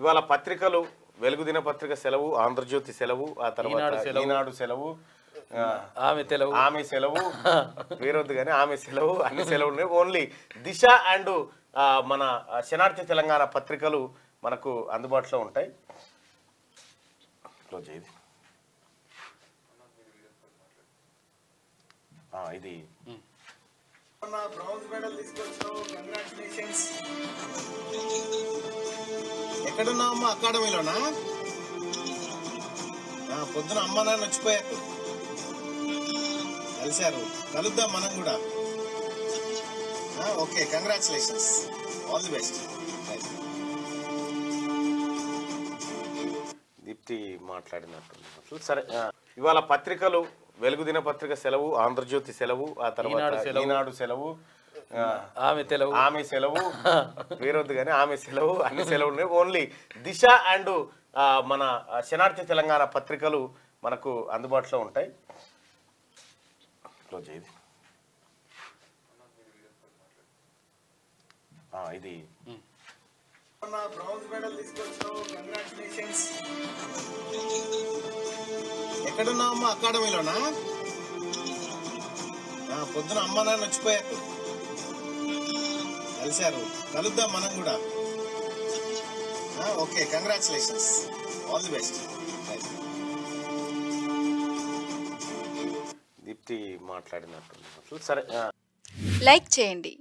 ఇవాళ పత్రికలు వెలుగు దినపత్రిక సెలవు, ఆంధ్రజ్యోతి సెలవు, ఆ తర్వాత ఈనాడు సెలవు, ఆమె సెలవు వేరొద్దు కానీ ఆమె సెలవు, అన్ని సెలవులు ఉన్నాయి. ఓన్లీ దిశ అండ్ మన శనార్థి తెలంగాణ పత్రికలు మనకు అందుబాటులో ఉంటాయి. క్లోజ్ అయ్యింది. ఇది బ్రౌన్స్ మెడల్ తీసుకొచ్చావు, కంగ్రాచులేషన్స్. ఎక్కడున్నావు అమ్మ? అకాడమీలోనా? పొద్దున అమ్మ నాన్న వచ్చిపోయారు, కలిశారు. కలుద్దాం మనం కూడా. Okay, congratulations, all the best. Deepti మాట్లాడినట్టు. సరే, ఇవాళ పత్రికలు వెలుగు దినపత్రిక సెలవు, ఆంధ్రజ్యోతి సెలవు, ఆ తర్వాత ఈనాడు సెలవు, ఆమె సెలవు వేరొద్దు కానీ ఆమె సెలవు, అన్ని సెలవులు ఉన్నాయి. ఓన్లీ దిశ అండ్ మన శనార్థి తెలంగాణ పత్రికలు మనకు అందుబాటులో ఉంటాయి. క్లోజ్ అయ్యింది. ఇది బ్రౌన్స్ మెడల్ తీసుకొచ్చావు, కంగ్రాచులేషన్స్. ఎక్కడున్నావు అమ్మ? అకాడమీలోనా? పొద్దున అమ్మ నాన్న వచ్చిపోయారు, కలిశారు. కలుద్దాం మనం కూడా. Okay, congratulations, all the best. Deepti మాట్లాడినట్టు. సరే, లైక్ చేయండి.